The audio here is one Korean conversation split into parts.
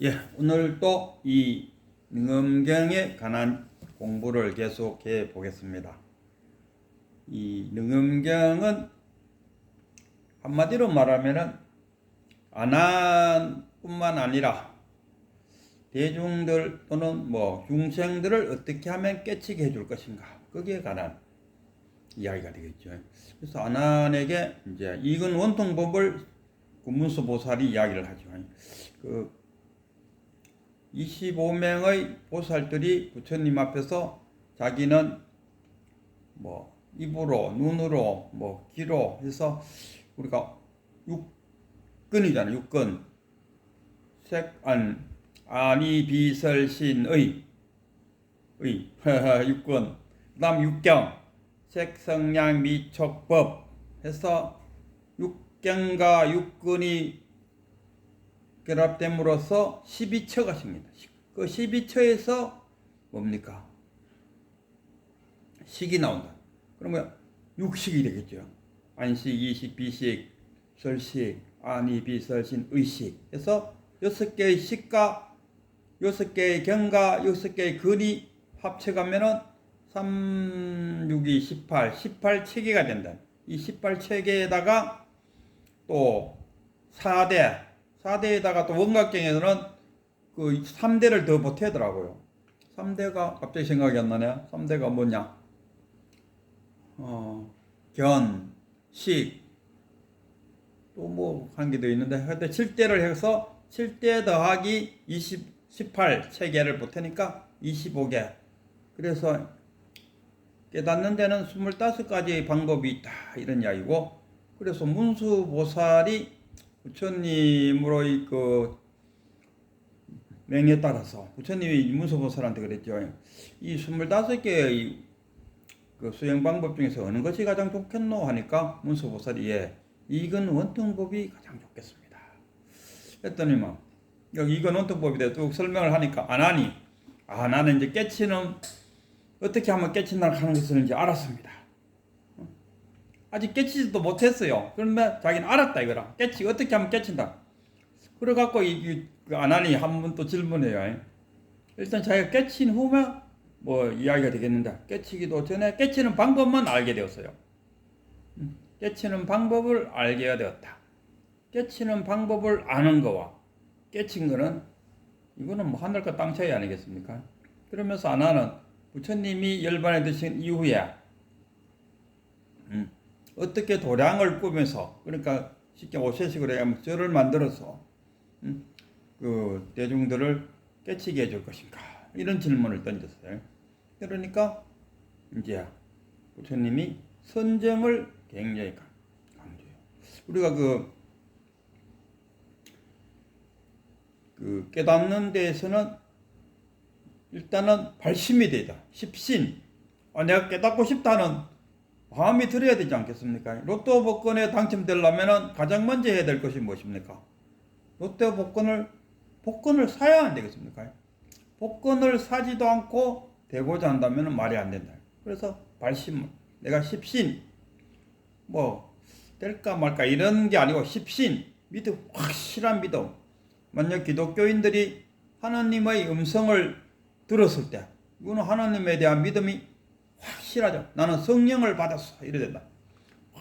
예, 오늘 또 이 능엄경에 관한 공부를 계속해 보겠습니다. 이 능엄경은 한마디로 말하면은 아난뿐만 아니라 대중들 또는 중생들을 어떻게 하면 깨치게 해줄 것인가, 거기에 관한 이야기가 되겠죠. 그래서 아난에게 이제 이근 원통법을 군문수 보살이 이야기를 하죠. 그 25명의 보살들이 부처님 앞에서 자기는 입으로, 눈으로, 귀로 해서 우리가 육근이잖아요. 육근. 아니, 비설신의, 육근. 그 다음 육경. 색성량 미촉법 해서 육경과 육근이 결합됨으로써 12처가 생긴다. 그 12처에서 뭡니까? 식이 나온다. 그러면 육식이 되겠죠. 안식, 이식, 비식, 설식, 아니, 비설신, 의식. 해서 6개의 식과 6개의 경과 6개의 근이 합쳐가면은 3, 6, 2, 18체계가 된다. 이 18체계에다가 또 4대에다가 또 원각경에서는 그 3대를 더 보태더라고요. 3대가 갑자기 생각이 안 나네요. 3대가 뭐냐? 견, 식, 또 한 개 더 있는데, 하여튼 7대를 해서 7대 더하기 18체계를 보태니까 25개. 그래서 깨닫는 데는 25가지의 방법이 있다. 이런 이야기고, 그래서 문수보살이 부처님으로의 그 명에 따라서 부처님이 문수보살한테 그랬죠. 이 25개의 그 수행 방법 중에서 어느 것이 가장 좋겠노 하니까 문수보살이 이건 원통법이 가장 좋겠습니다. 했더니 여기 이건 원통법에 대해 쭉 설명을 하니까 나는 이제 깨치는 어떻게 하면 깨친다 하는 것을 이제 알았습니다. 아직 깨치지도 못했어요. 그러면 자기는 알았다 이거라. 어떻게 하면 깨친다. 그래갖고 아난이 한 번 또 질문해요. 일단 자기가 깨친 후에 이야기가 되겠는데, 깨치기도 전에 깨치는 방법만 알게 되었어요. 깨치는 방법을 알게 되었다. 깨치는 방법을 아는 거와 깨친 거는 이거는 하늘과 땅 차이 아니겠습니까? 그러면서 아난은 부처님이 열반에 드신 이후에 어떻게 도량을 꾸면서, 그러니까 쉽게 오세식으로 하면 절을 만들어서 그 대중들을 깨치게 해줄 것인가, 이런 질문을 던졌어요. 그러니까 이제 부처님이 선정을 굉장히 강조해요. 우리가 그 깨닫는 데에서는 일단은 발심이 되다. 십신. 내가 깨닫고 싶다는 마음이 들어야 되지 않겠습니까? 로또 복권에 당첨되려면 가장 먼저 해야 될 것이 무엇입니까? 로또 복권을 사야 안 되겠습니까? 복권을 사지도 않고 되고자 한다면 말이 안 된다. 그래서 발심, 내가 십신, 될까 말까 이런 게 아니고 십신, 믿음, 확실한 믿음. 만약 기독교인들이 하나님의 음성을 들었을 때, 이거는 하나님에 대한 믿음이 확실하죠. 나는 성령을 받았어. 이래 된다.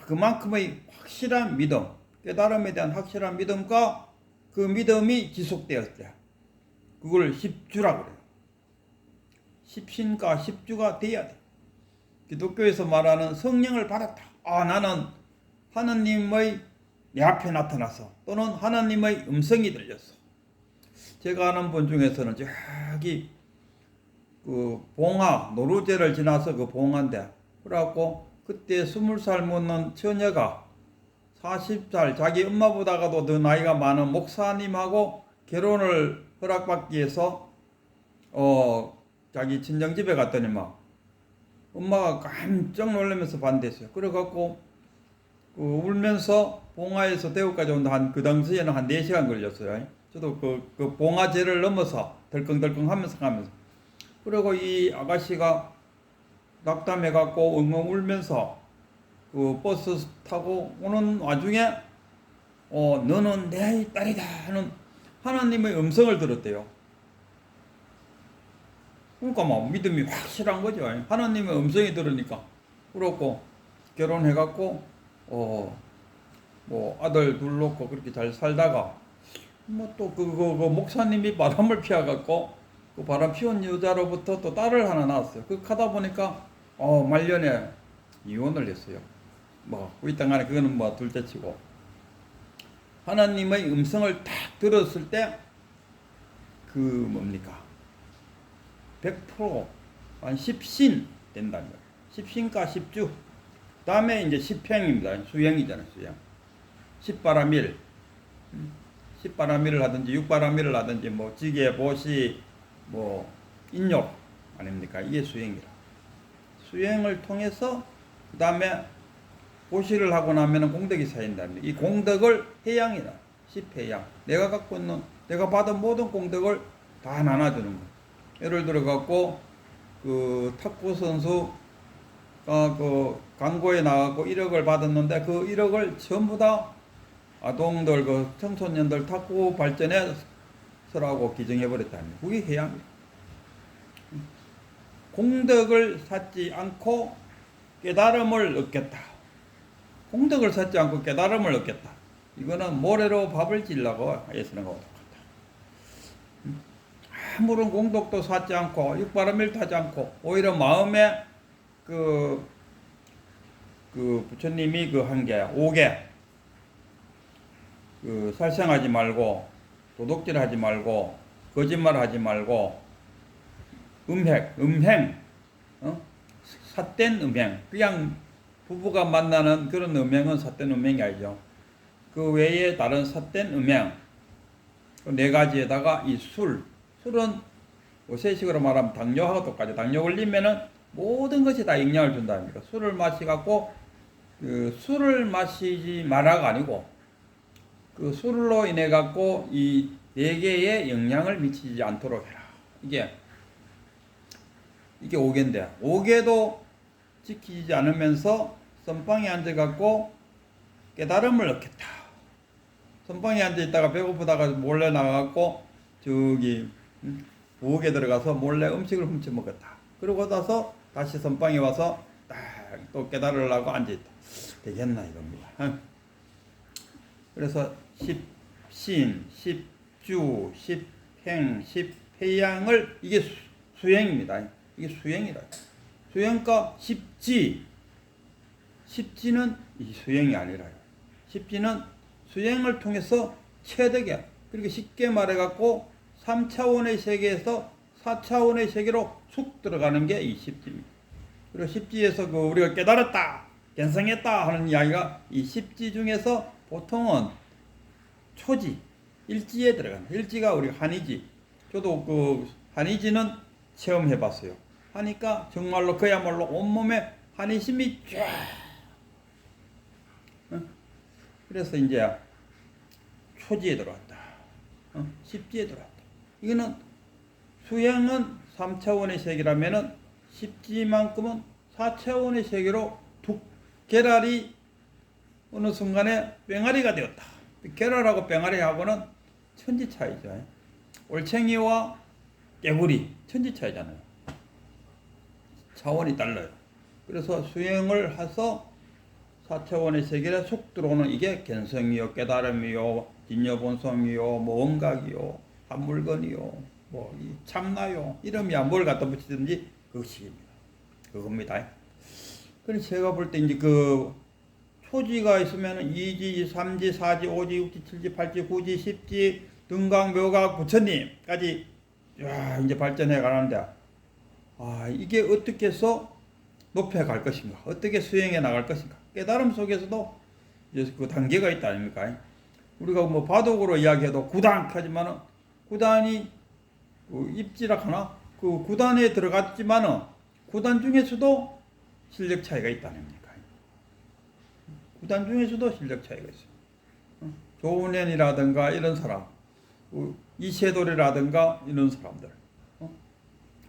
그만큼의 확실한 믿음, 깨달음에 대한 확실한 믿음과 그 믿음이 지속되었을 때, 그걸 십주라고 그래요. 십신과 십주가 돼야 돼. 기독교에서 말하는 성령을 받았다. 나는 하나님의 내 앞에 나타나서, 또는 하나님의 음성이 들렸어. 제가 아는 분 중에서는 저기 그 봉화, 노루제를 지나서 그 봉화인데, 그래갖고 그때 20살 먹는 처녀가 40살, 자기 엄마보다가도 더 나이가 많은 목사님하고 결혼을 허락받기 위해서 자기 친정집에 갔더니 엄마가 깜짝 놀라면서 반대했어요. 그래갖고 울면서 봉화에서 대구까지 온다. 그 당시에는 한 4시간 걸렸어요. 저도 그 봉화제를 넘어서 덜컹덜컹 하면서 가면서, 그리고 이 아가씨가 낙담해갖고 엉엉 울면서 그 버스 타고 오는 와중에 너는 내 딸이다 하는 하나님의 음성을 들었대요. 그러니까 막 믿음이 확실한 거죠. 하나님의 음성이 들으니까. 그렇고 결혼해갖고 뭐 아들 둘 놓고 그렇게 잘 살다가 뭐 또 그 목사님이 바람을 피워갖고 그 바람 피운 여자로부터 또 딸을 하나 낳았어요. 그 하다 보니까 말년에 이혼을 했어요. 뭐 일단 간에 그거는 뭐 둘째치고 하나님의 음성을 딱 들었을 때 그 뭡니까 100%한 10신 된다는 거예요. 10신과 10주. 다음에 이제 10행입니다. 수행이잖아요. 수행. 10바라밀. 10바라밀을 하든지 6바라밀을 하든지 뭐 지게, 보시, 뭐 인욕 아닙니까? 이게 수행이라. 수행을 통해서 그 다음에 보시를 하고 나면은 공덕이 쌓인다는 이 공덕을 해양이라. 10해양. 내가 갖고 있는 내가 받은 모든 공덕을 다 나눠주는 거예요. 예를 들어 갖고 그 탁구 선수가 그 광고에 나가고 1억을 받았는데 그 1억을 전부 다 아동들 그 청소년들 탁구 발전에 서라고 기증해 버렸다는 거예요. 그게 해양이에요. 공덕을 쌓지 않고 깨달음을 얻겠다. 공덕을 쌓지 않고 깨달음을 얻겠다. 이거는 모래로 밥을 질라고 예수는 거고 똑같다. 아무런 공덕도 쌓지 않고 육바라밀 타지 않고 오히려 마음에 그 부처님이 그 한 게 5개 그 살생하지 말고 도둑질하지 말고 거짓말하지 말고 음행 삿된 음행 그냥 부부가 만나는 그런 음행은 삿된 음행이 아니죠. 그 외에 다른 삿된 음행 그 4가지에다가 이 술은 세식으로 말하면 당뇨하고 똑같아요. 당뇨 걸리면은 모든 것이 다 영향을 준다니까. 술을 마시갖고 그 술을 마시지 마라가 아니고 그 술로 인해 갖고 이 4개에 영향을 미치지 않도록 해라. 이게 5개인데 5개도 지키지 않으면서 선방에 앉아갖고 깨달음을 얻겠다. 선방에 앉아있다가 배고프다가 몰래 나가갖고 저기 부엌에 들어가서 몰래 음식을 훔쳐 먹었다. 그러고 나서 다시 선방에 와서 딱 또 깨달으려고 앉아있다. 되겠나 이겁니다. 그래서 10신, 10주, 10행, 10회양을 이게 수행입니다. 이게 수행이라. 수행과 10지. 10지는 이 수행이 아니라요. 10지는 수행을 통해서 체득이야. 그렇게 쉽게 말해갖고 3차원의 세계에서 4차원의 세계로 쑥 들어가는 게 이 10지입니다. 그리고 10지에서 그 우리가 깨달았다, 견성했다 하는 이야기가 이 10지 중에서 보통은 초지, 일지에 들어간다. 일지가 우리 한의지. 저도 그 한의지는 체험해봤어요. 하니까 정말로 그야말로 온몸에 한의심이 쫙. 그래서 이제 초지에 들어왔다. 10지에 들어왔다. 이거는 수행은 3차원의 세계라면은 10지만큼은 4차원의 세계로 툭 계랄이 어느 순간에 뺑아리가 되었다. 계랄하고 뺑아리하고는 천지 차이죠. 올챙이와 깨구리 천지 차이잖아요. 차원이 달라요. 그래서 수행을 해서 4차원의 세계에 속 들어오는 이게 견성이요, 깨달음이요, 진여본성이요, 뭐 원각이요, 한물건이요, 뭐 이 참나요, 이름이야 뭘 갖다 붙이든지 그것입니다. 그겁니다. 그래서 제가 볼 때 이제 그 초지가 있으면 2지, 3지, 4지, 5지, 6지, 7지, 8지, 9지, 10지, 등강, 묘각, 부처님까지 이제 발전해 가는데 이게 어떻게 해서 높여갈 것인가? 어떻게 수행해 나갈 것인가? 깨달음 속에서도 이제 그 단계가 있다 아닙니까? 우리가 뭐 바둑으로 이야기해도 9단 하지만은 9단이 그 입지라 하나 그 9단에 들어갔지만은 9단 중에서도 실력 차이가 있다 아닙니까? 9단 중에서도 실력 차이가 있어요. 조은현이라든가 이런 사람, 이세돌이라든가 이런 사람들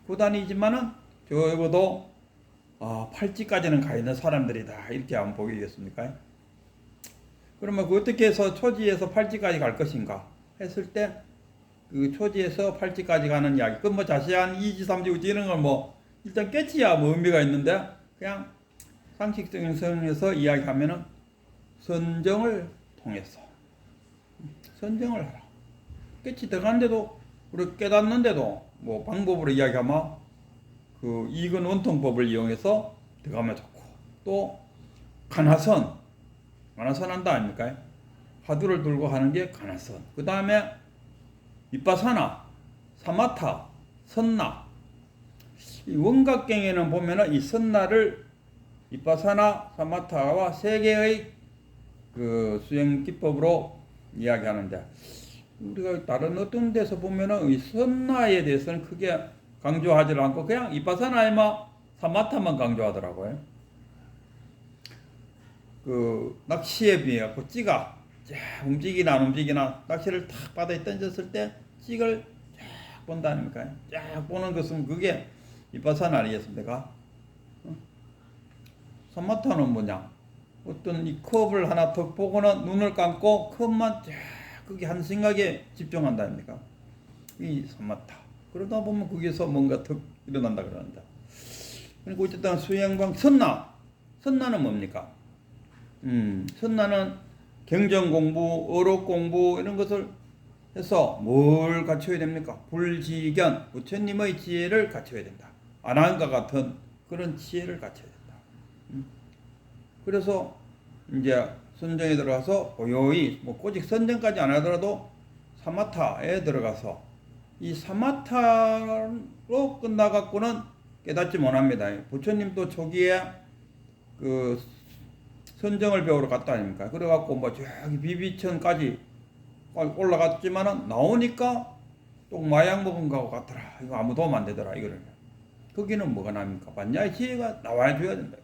9단이지만은 적어도 8지까지는 가 있는 사람들이다 이렇게 안 보이겠습니까? 그러면 그 어떻게 해서 초지에서 8지까지 갈 것인가 했을 때 그 초지에서 팔찌까지 가는 이야기. 그 뭐 자세한 2지, 3지, 5지 이런 걸 뭐 일단 깨치야 뭐 의미가 있는데 그냥 상식적인 선에서 이야기하면은 선정을 통해서 선정을 하라. 깨치 들어갔는데도 우리 깨닫는데도 뭐 방법으로 이야기하면 그 이근 원통법을 이용해서 들어가면 좋고 또 가나선 한다 아닙니까? 화두를 들고 하는 게 가나선. 그 다음에 이빠사나, 사마타, 선나. 이 원각경에는 보면은 이 선나를 이빠사나, 사마타와 세 개의 그 수행 기법으로 이야기하는데 우리가 다른 어떤 데서 보면은 이 선나에 대해서는 크게 강조하지 않고 그냥 이빠사나에만 사마타만 강조하더라고요. 그 낚시에 비해 그 찌가 움직이나 안 움직이나 낚시를 탁 바다에 던졌을 때 찌를 쫙 본다 아닙니까? 쫙 보는 것은 그게 이빠사나 아니겠습니까? 사마타는 뭐냐? 어떤 이 컵을 하나 턱 보고는 눈을 감고 컵만 쫙 그게 한 생각에 집중한다 아닙니까? 이 사마타. 그러다 보면 거기서 뭔가 턱 일어난다 그러는데. 그리고 어쨌든 수행방 선나는 뭡니까? 선나는 경전 공부, 어록 공부 이런 것을 해서 뭘 갖춰야 됩니까? 불지견, 부처님의 지혜를 갖춰야 된다. 아난과 같은 그런 지혜를 갖춰야 된다. 그래서 이제 선정에 들어가서 고요히 뭐 꼬직 선정까지 안 하더라도 사마타에 들어가서 이 사마타로 끝나갖고는 깨닫지 못합니다. 부처님도 초기에 그 선정을 배우러 갔다 아닙니까? 그래갖고 뭐 저기 비비천까지 올라갔지만은 나오니까 또 마약 먹은 거하고 같더라. 이거 아무 도움 안 되더라. 이거를. 거기는 뭐가 납니까? 반야의 지혜가 나와야 줘야 된다.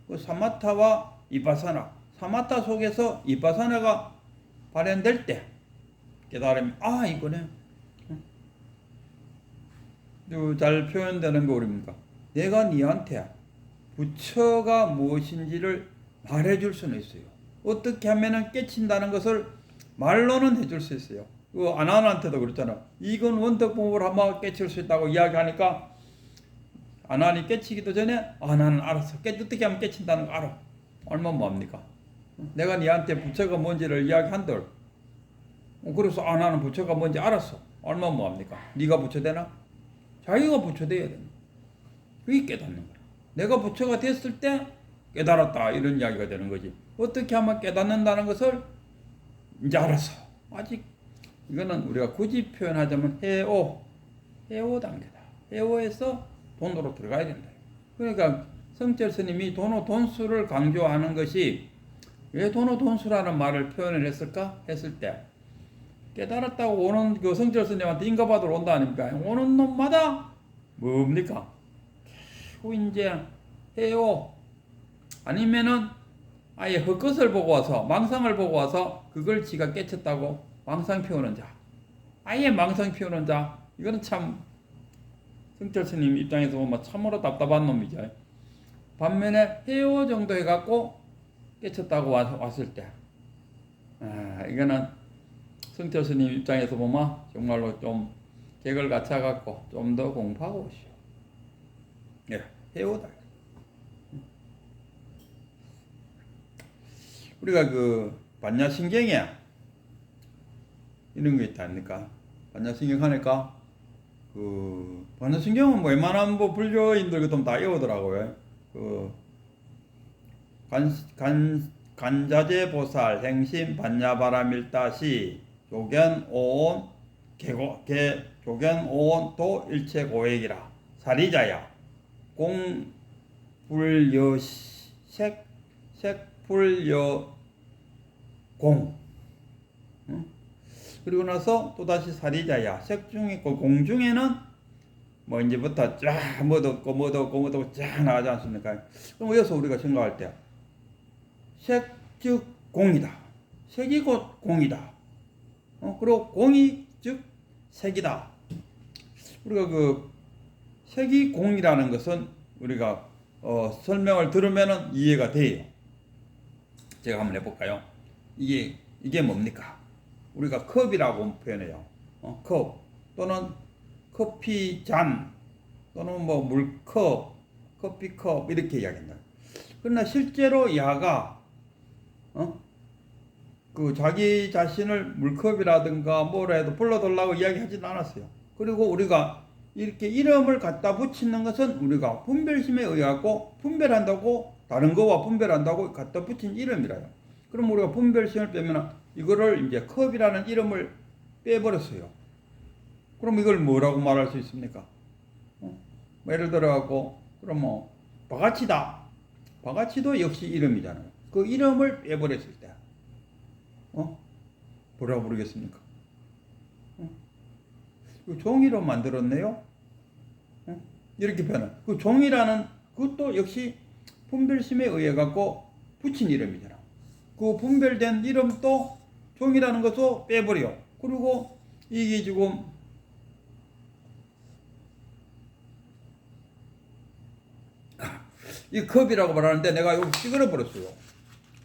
그 사마타와 이빠사나. 사마타 속에서 이빠사나가 발현될 때 깨달으면 아 이거네. 잘 표현되는 거 우리입니까? 내가 니한테 부처가 무엇인지를 말해줄 수는 있어요. 어떻게 하면은 깨친다는 것을 말로는 해줄 수 있어요. 그 아난한테도 그랬잖아. 이건 원덕법을 한번 깨칠 수 있다고 이야기하니까 아난이 깨치기도 전에 나는 알았어. 어떻게 하면 깨친다는 거 알아. 얼마나 뭐합니까? 내가 니한테 부처가 뭔지를 이야기한들. 그래서 나는 부처가 뭔지 알았어. 얼마나 뭐합니까? 네가 부처 되나? 자기가 부처 돼야 된다. 그게 깨닫는 거야. 내가 부처가 됐을 때 깨달았다 이런 이야기가 되는 거지. 어떻게 하면 깨닫는다는 것을 이제 알았어. 아직 이거는 우리가 굳이 표현하자면 해오 단계다. 해오에서 돈으로 들어가야 된다. 그러니까 성철 스님이 돈오 돈수를 강조하는 것이 왜 돈오 돈수라는 말을 표현을 했을까? 했을 때 깨달았다고 오는 그 성철 스님한테 인가받으러 온다 아닙니까? 오는 놈마다 뭡니까? 그 이제 해오 아니면은 아예 헛것을 보고 와서 망상을 보고 와서 그걸 지가 깨쳤다고 망상 피우는 자, 아예 망상 피우는 자, 이거는 참 성철 스님 입장에서 보면 참으로 답답한 놈이죠. 반면에 해오 정도 해갖고 깨쳤다고 왔을 때 이거는 성철 스님 입장에서 보면 정말로 좀 객을 갖춰갖고 좀 더 공부하고 오시오. 예, 해오다. 우리가 그 반야신경에 이런 거 있다 아닙니까? 반야신경 하니까 그 반야신경은 뭐 웬만한 뭐 불교인들 그좀 다 외우더라고요. 그 간자재 보살 행심 반야바라밀다시 조견 오온 조견 오온 도 일체 고액이라 사리자야 공불여색 색불여공 그리고 나서 또다시 사리자야 색 중에 공 중에는 뭐 이제부터 쫙 뭐도 쫙 나가지 않습니까? 그럼 여기서 우리가 생각할 때 색 즉 공이다. 색이 곧 공이다. 그리고 공이 즉 색이다. 우리가 그 색이 공이라는 것은 우리가 설명을 들으면은 이해가 돼요. 제가 한번 해볼까요? 이게 뭡니까? 우리가 컵이라고 표현해요. 컵. 또는 커피잔 또는 뭐 물컵, 커피컵 이렇게 이야기한다. 그러나 실제로 야가 그 자기 자신을 물컵이라든가 뭐라 해도 불러달라고 이야기하진 않았어요. 그리고 우리가 이렇게 이름을 갖다 붙이는 것은 우리가 분별심에 의하고 분별한다고 다른 거와 분별한다고 갖다 붙인 이름이라요. 그럼 우리가 분별심을 빼면 이거를 이제 컵이라는 이름을 빼버렸어요. 그럼 이걸 뭐라고 말할 수 있습니까? 뭐 예를 들어갖고 그럼 뭐 바가치다. 바가치도 역시 이름이잖아요. 그 이름을 빼버렸을 때 뭐라고 부르겠습니까? 종이로 만들었네요. 이렇게 표현을. 그 종이라는 그것도 역시 분별심에 의해 갖고 붙인 이름이잖아. 그 분별된 이름도 종이라는 것도 빼버려. 그리고 이게 지금 이 컵이라고 말하는데 내가 여기 찌그러 버렸어요.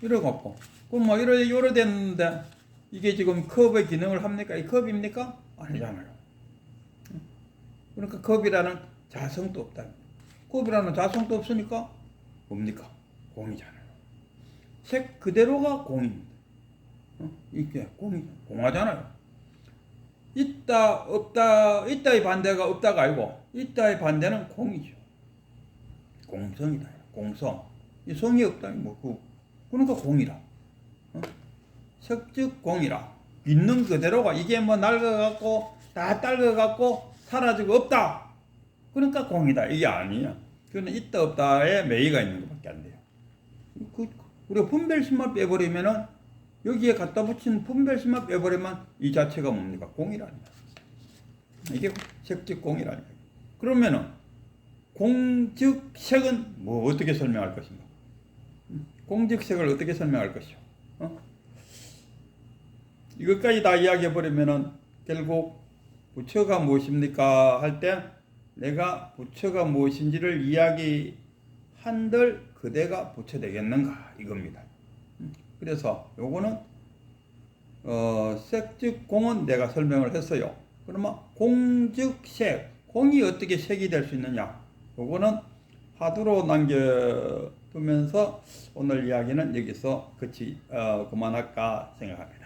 이래갖고 그럼 뭐 요래 됐는데 이게 지금 컵의 기능을 합니까? 이 컵입니까? 아니잖아요. 그러니까 컵이라는 자성도 없다. 컵이라는 자성도 없으니까 뭡니까? 공이잖아요. 색 그대로가 공입니다. 이게 공하잖아요. 있다 없다 있다의 반대가 없다가 아니고 있다의 반대는 공이죠. 공성이다. 공성. 이 성이 없다. 그러니까 공이라. 색즉 공이라. 있는 그대로가 이게 뭐 낡아갖고 다 딸거갖고 사라지고 없다. 그러니까 공이다. 이게 아니야. 그거는 있다 없다에 매이가 있는 것밖에 안 돼요. 우리가 분별심만 빼버리면은 여기에 갖다 붙인 분별심만 빼버리면 이 자체가 뭡니까? 공이라는 거야. 이게 색즉 공이라는 거야. 그러면은 공즉 색은 뭐 어떻게 설명할 것인가? 공즉 색을 어떻게 설명할 것이요? 이것까지 다 이야기해버리면은 결국 부처가 무엇입니까? 할 때 내가 부처가 무엇인지를 이야기한들 그대가 부처 되겠는가? 이겁니다. 그래서 요거는 색즉 공은 내가 설명을 했어요. 그러면 공즉 색, 공이 어떻게 색이 될 수 있느냐? 요거는 화두로 남겨두면서 오늘 이야기는 여기서 그만할까 생각합니다.